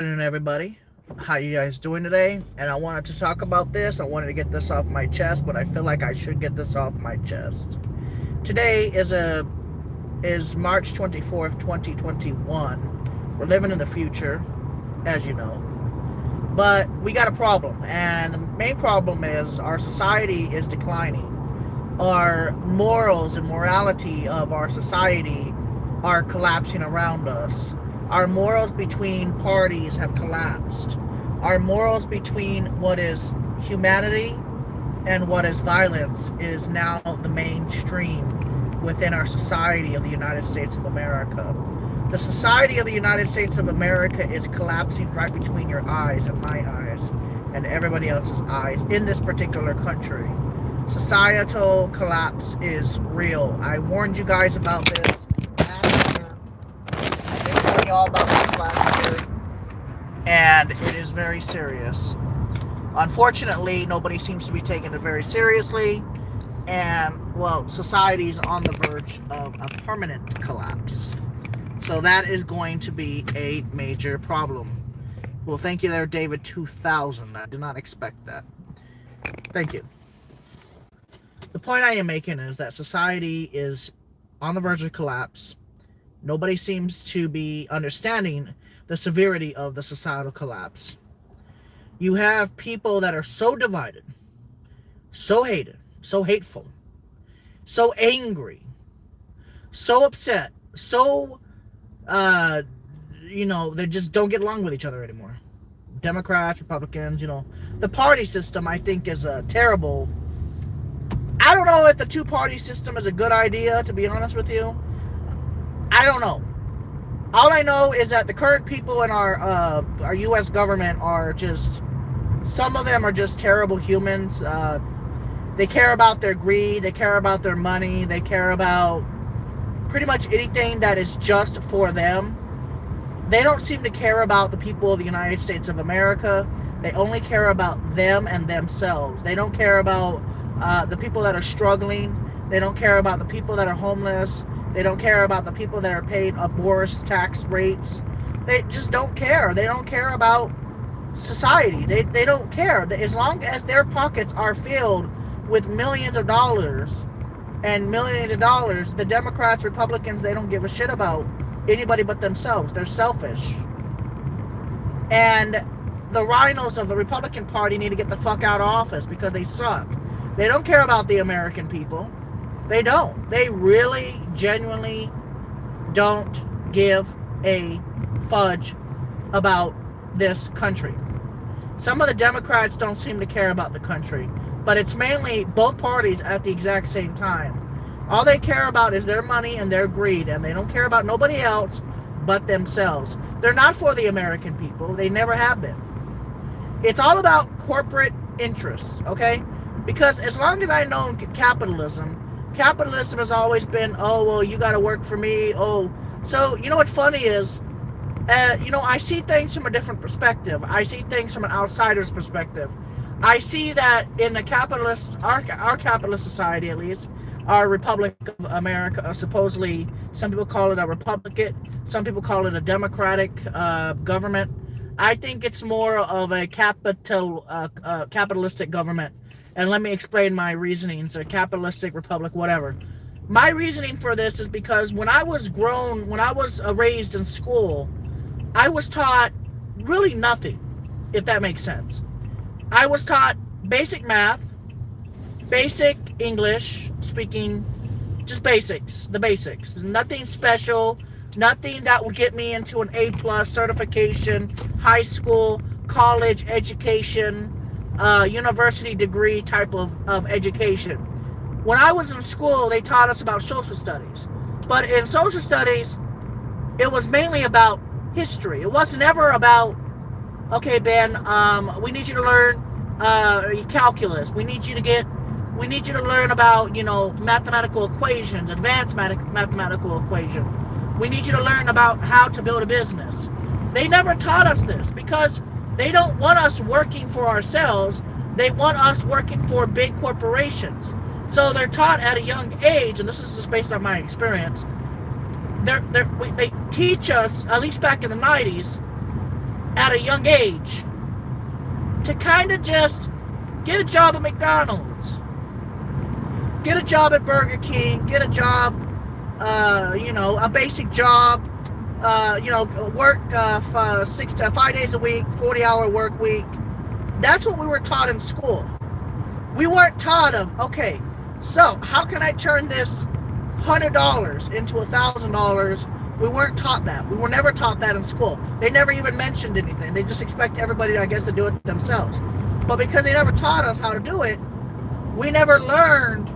Afternoon, everybody. How you guys doing today? And I wanted to talk about this. I wanted to get this off my chest, but I feel like I should get this off my chest. Today is March 24th, 2021. We're living in the future, as you know. But we got a problem, and the main problem is our society is declining. Our morals and morality of our society are collapsing around us. Our morals between parties have collapsed. Our morals between what is humanity and what is violence is now the mainstream within our society of the United States of America. The society of the United States of America is collapsing right between your eyes and my eyes and everybody else's eyes in this particular country. Societal collapse is real. I warned you guys about this last year. I've been telling you all about this last year, and it is very serious. Unfortunately, nobody seems to be taking it very seriously, and, well, society is on the verge of a permanent collapse. So that is going to be a major problem. Well, thank you there, David 2000. I did not expect that. Thank you. The point I am making is that society is on the verge of collapse. Nobody seems to be understanding the severity of the societal collapse. You have people that are so divided, so hated, so hateful, so angry, so upset, so, they just don't get along with each other anymore. Democrats, Republicans, the party system, I think, is a terrible. I don't know if the two-party system is a good idea, to be honest with you. I don't know. All I know is that the current people in our U.S. government are just, some of them are just terrible humans. They care about their greed. They care about their money. They care about pretty much anything that is just for them. They don't seem to care about the people of the United States of America. They only care about them and themselves. They don't care about the people that are struggling. They don't care about the people that are homeless. They don't care about the people that are paid abhorrent tax rates. They just don't care. They don't care about society. They don't care. As long as their pockets are filled with millions of dollars and millions of dollars, the Democrats, Republicans, they don't give a shit about anybody but themselves. They're selfish. And the rhinos of the Republican Party need to get the fuck out of office because they suck. They don't care about the American people. They don't. They really, genuinely don't give a fudge about this country. Some of the Democrats don't seem to care about the country, but it's mainly both parties at the exact same time. All they care about is their money and their greed, and they don't care about nobody else but themselves. They're not for the American people. They never have been. It's all about corporate interests, okay? Because as long as I know capitalism has always been, oh, well, you got to work for me. Oh, so, what's funny is, I see things from a different perspective. I see things from an outsider's perspective. I see that in the capitalist, our capitalist society at least, our Republic of America, supposedly, some people call it a republic, some people call it a democratic government. I think it's more of a capitalistic government. And let me explain my reasonings, a capitalistic republic, whatever. My reasoning for this is because when I was raised in school, I was taught really nothing, if that makes sense. I was taught basic math, basic English speaking, just basics, the basics. Nothing special, nothing that would get me into an A+ certification, high school, college education, university degree type of education. When I was in school, they taught us about social studies. But in social studies, it was mainly about history. It wasn't ever about, okay, Ben, we need you to learn calculus. We need you to learn about, mathematical equations, advanced mathematical equations. We need you to learn about how to build a business. They never taught us this because they don't want us working for ourselves. They want us working for big corporations. So they're taught at a young age, and this is just based on my experience, they teach us, at least back in the 90s, at a young age to kind of just get a job at McDonald's, get a job at Burger King, get a job, a basic job, work 5 days a week, 40-hour work week. That's what we were taught in school. We weren't taught of, okay, so how can I turn this $100 into $1,000? We weren't taught that. We were never taught that in school. They never even mentioned anything. They just expect everybody, I guess, to do it themselves. But because they never taught us how to do it, we never learned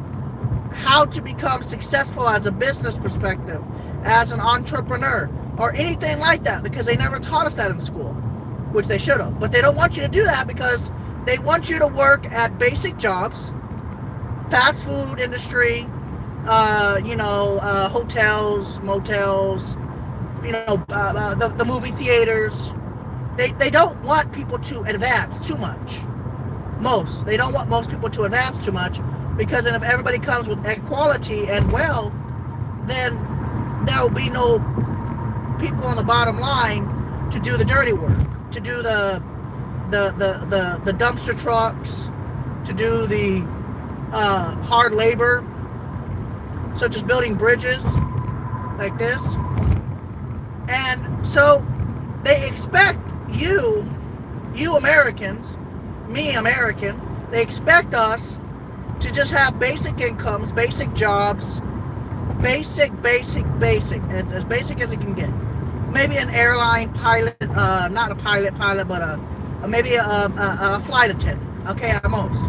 how to become successful as a business perspective, as an entrepreneur, or anything like that, because they never taught us that in school, which they should have. But they don't want you to do that because they want you to work at basic jobs, fast food industry, hotels, motels, the movie theaters. They don't want people to advance too much. They don't want most people to advance too much, because then if everybody comes with equality and wealth, then there will be no people on the bottom line to do the dirty work, to do the dumpster trucks, to do the hard labor, such as building bridges like this. And so they expect you Americans, me American, they expect us to just have basic incomes, basic jobs, basic, as basic as it can get. Maybe an airline pilot, not a pilot, but maybe a flight attendant, okay, at most.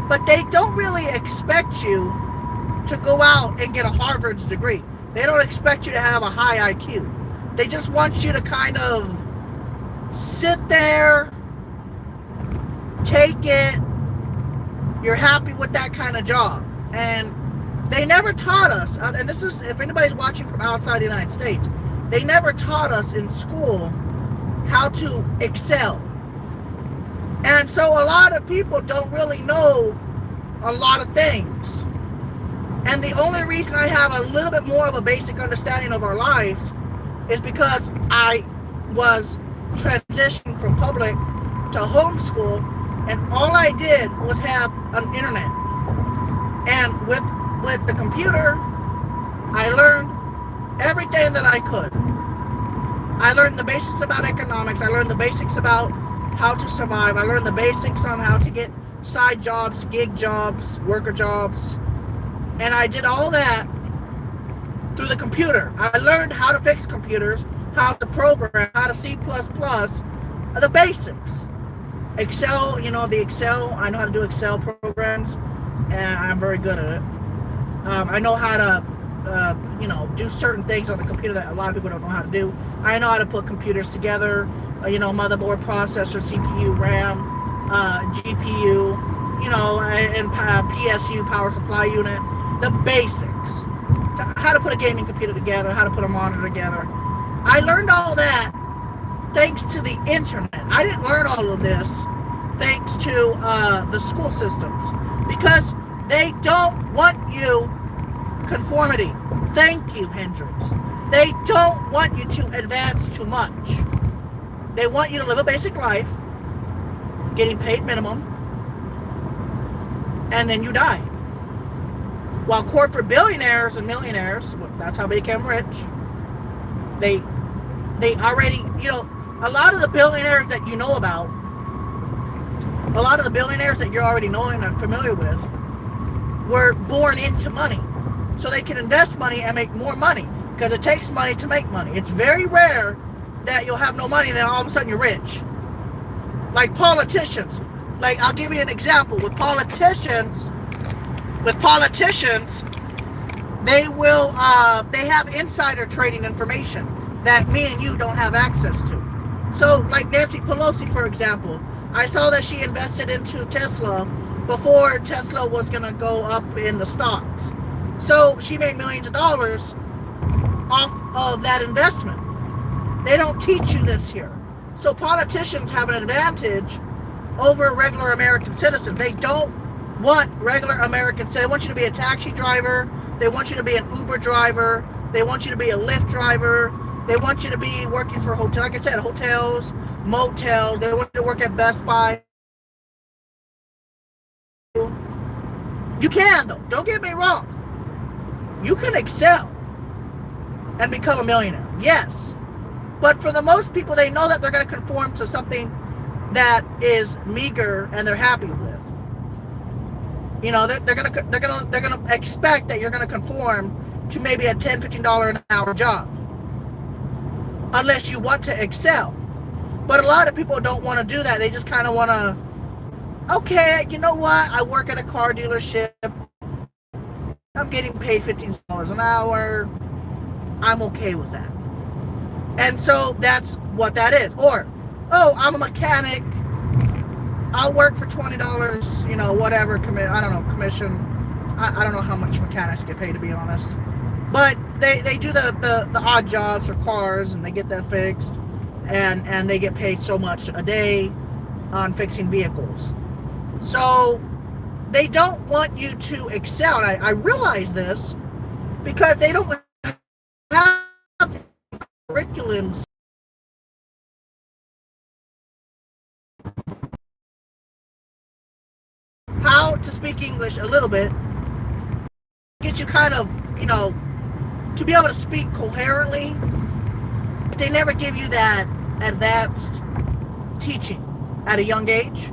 But they don't really expect you to go out and get a Harvard's degree. They don't expect you to have a high IQ. They just want you to kind of sit there, take it, you're happy with that kind of job. And they never taught us, and this is, if anybody's watching from outside the United States, they never taught us in school how to excel. And so a lot of people don't really know a lot of things. And the only reason I have a little bit more of a basic understanding of our lives is because I was transitioned from public to homeschool, and all I did was have an internet. And with the computer, I learned everything that I could. I learned the basics about economics. I learned the basics about how to survive. I learned the basics on how to get side jobs, gig jobs, worker jobs. And I did all that through the computer. I learned how to fix computers, how to program, how to C++, the basics. Excel, the Excel, I know how to do Excel programs, and I'm very good at it. I know how to, do certain things on the computer that a lot of people don't know how to do. I know how to put computers together, motherboard, processor, CPU, RAM, GPU, and PSU, power supply unit, the basics. How to put a gaming computer together, how to put a monitor together. I learned all that thanks to the internet. I didn't learn all of this thanks to the school systems, because they don't want you conformity. Thank you, Hendrix. They don't want you to advance too much. They want you to live a basic life, getting paid minimum, and then you die. While corporate billionaires and millionaires, that's how they became rich, they already, a lot of the billionaires that you know about, a lot of the billionaires that you're already knowing and familiar with, were born into money. So they can invest money and make more money, because it takes money to make money. It's very rare that you'll have no money and then all of a sudden you're rich. Like politicians. Like, I'll give you an example. With politicians, they will, they have insider trading information that me and you don't have access to. So, like Nancy Pelosi, for example, I saw that she invested into Tesla before Tesla was going to go up in the stocks. So, she made millions of dollars off of that investment. They don't teach you this here. So, politicians have an advantage over regular American citizens. They don't want regular Americans. They want you to be a taxi driver. They want you to be an Uber driver. They want you to be a Lyft driver. They want you to be working for hotels, like I said, hotels, motels. They want you to work at Best Buy. You can, though. Don't get me wrong. You can excel and become a millionaire. Yes. But for the most people, they know that they're going to conform to something that is meager and they're happy with. You know, they're gonna expect that you're gonna conform to maybe a $10, $15 an hour job, unless you want to excel. But a lot of people don't want to do that. They just kind of want to, okay, you know what? I work at a car dealership. I'm getting paid $15 an hour. I'm okay with that. And so that's what that is. Or, oh, I'm a mechanic. I'll work for $20, you know, whatever, I don't know, commission. I don't know how much mechanics get paid, to be honest. But they do the odd jobs for cars, and they get that fixed. And they get paid so much a day on fixing vehicles. So they don't want you to excel. And I realize this because they don't have curriculums how to speak English a little bit, get you kind of, you know, to be able to speak coherently. They never give you that advanced teaching at a young age,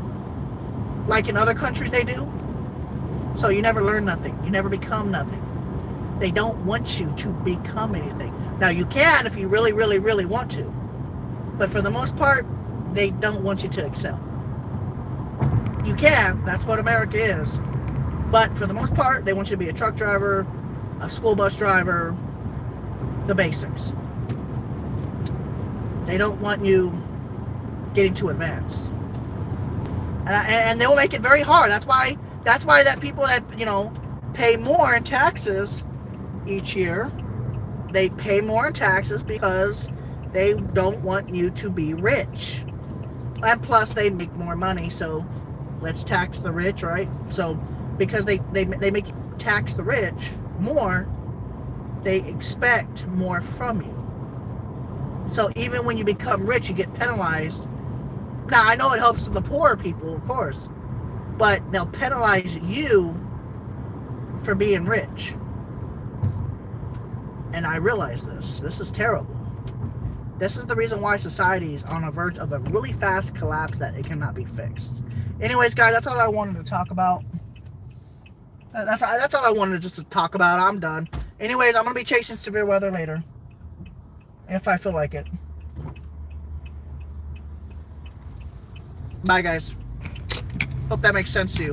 like in other countries they do. So you never learn nothing. You never become nothing. They don't want you to become anything. Now you can if you really, really, really want to. But for the most part, they don't want you to excel. You can, that's what America is. But for the most part, they want you to be a truck driver, a school bus driver, the basics. They don't want you getting too advanced. And they'll make it very hard. That's why that people that, you know, pay more in taxes each year, they pay more in taxes because they don't want you to be rich. And plus they make more money, so let's tax the rich, right? So because they make tax the rich more, they expect more from you. So even when you become rich, you get penalized. Now I know it helps the poor people, of course, but they'll penalize you for being rich. And I realize this. This is terrible. This is the reason why society is on the verge of a really fast collapse that it cannot be fixed. Anyways, guys, that's all I wanted to talk about. That's all I wanted just to talk about. I'm done. Anyways, I'm going to be chasing severe weather later, if I feel like it. Bye, guys. Hope that makes sense to you.